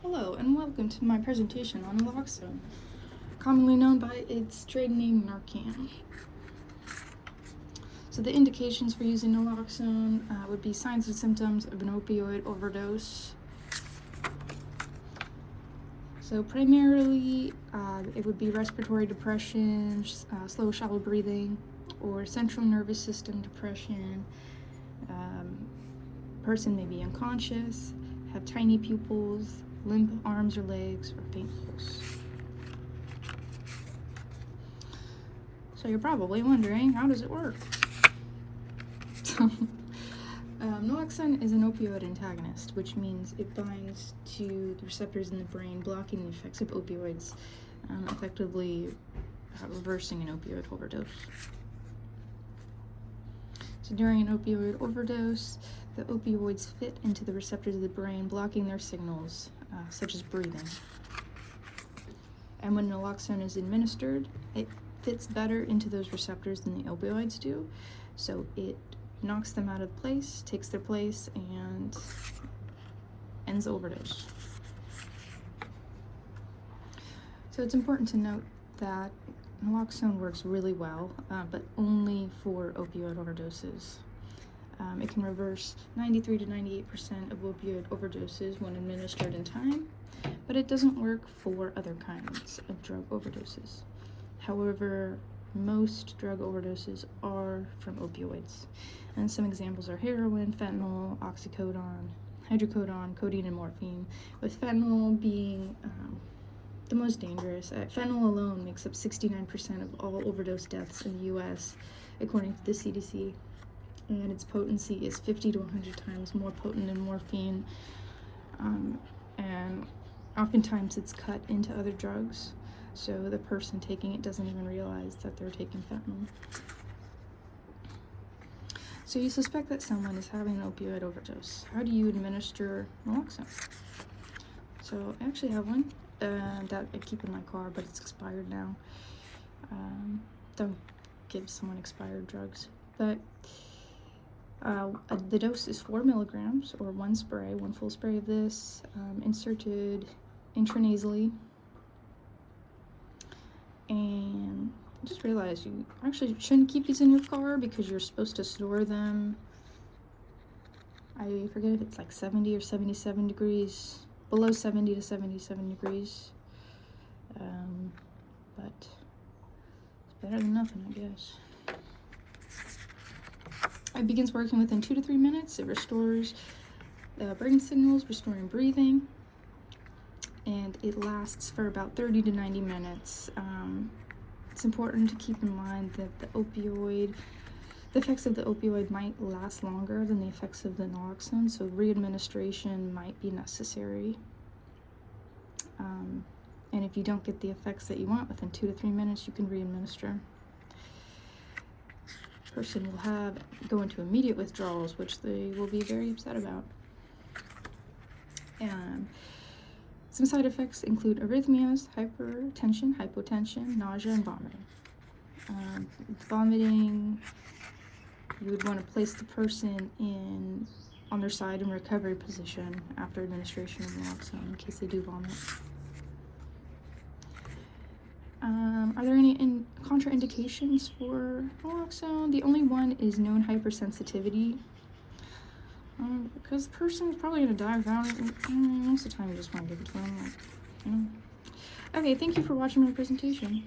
Hello and welcome to my presentation on Naloxone, commonly known by its trade name Narcan. So the indications for using Naloxone would be signs and symptoms of an opioid overdose. So primarily it would be respiratory depression, slow shallow breathing, or central nervous system depression. Person may be unconscious, have tiny pupils, limp arms or legs, or faint pulse. So you're probably wondering, how does it work? Naloxone is an opioid antagonist, which means it binds to the receptors in the brain, blocking the effects of opioids, effectively reversing an opioid overdose. So during an opioid overdose, the opioids fit into the receptors of the brain, blocking their signals, such as breathing. And when naloxone is administered, it fits better into those receptors than the opioids do, so it knocks them out of place, takes their place, and ends the overdose. So it's important to note that naloxone works really well, but only for opioid overdoses. It can reverse 93 to 98% of opioid overdoses when administered in time, but it doesn't work for other kinds of drug overdoses. However, most drug overdoses are from opioids, and some examples are heroin, fentanyl, oxycodone, hydrocodone, codeine, and morphine, with fentanyl being the most dangerous. Fentanyl alone makes up 69% of all overdose deaths in the US, according to the CDC, and its potency is 50 to 100 times more potent than morphine, and oftentimes it's cut into other drugs, so the person taking it doesn't even realize that they're taking fentanyl. So you suspect that someone is having an opioid overdose. How do you administer naloxone? So I actually have one that I keep in my car, but it's expired now. Don't give someone expired drugs. But the dose is 4 milligrams, or one full spray of this, inserted intranasally. And I just realized you actually shouldn't keep these in your car because you're supposed to store them. I forget if it's like 70 or 77 degrees, below 70 to 77 degrees. But it's better than nothing, I guess. It begins working within 2 to 3 minutes. It restores brain signals, restoring breathing, and it lasts for about 30 to 90 minutes. It's important to keep in mind that the effects of the opioid might last longer than the effects of the naloxone, so re-administration might be necessary. And if you don't get the effects that you want within 2 to 3 minutes, you can re-administer. Person will go into immediate withdrawals, which they will be very upset about. And some side effects include arrhythmias, hypertension, hypotension, nausea, and vomiting. Vomiting, you would want to place the person on their side in recovery position after administration of naloxone in case they do vomit. Are there any contraindications for naloxone? The only one is known hypersensitivity. Because the person is probably going to die without it. Most of the time you just want to give it to them. Okay, thank you for watching my presentation.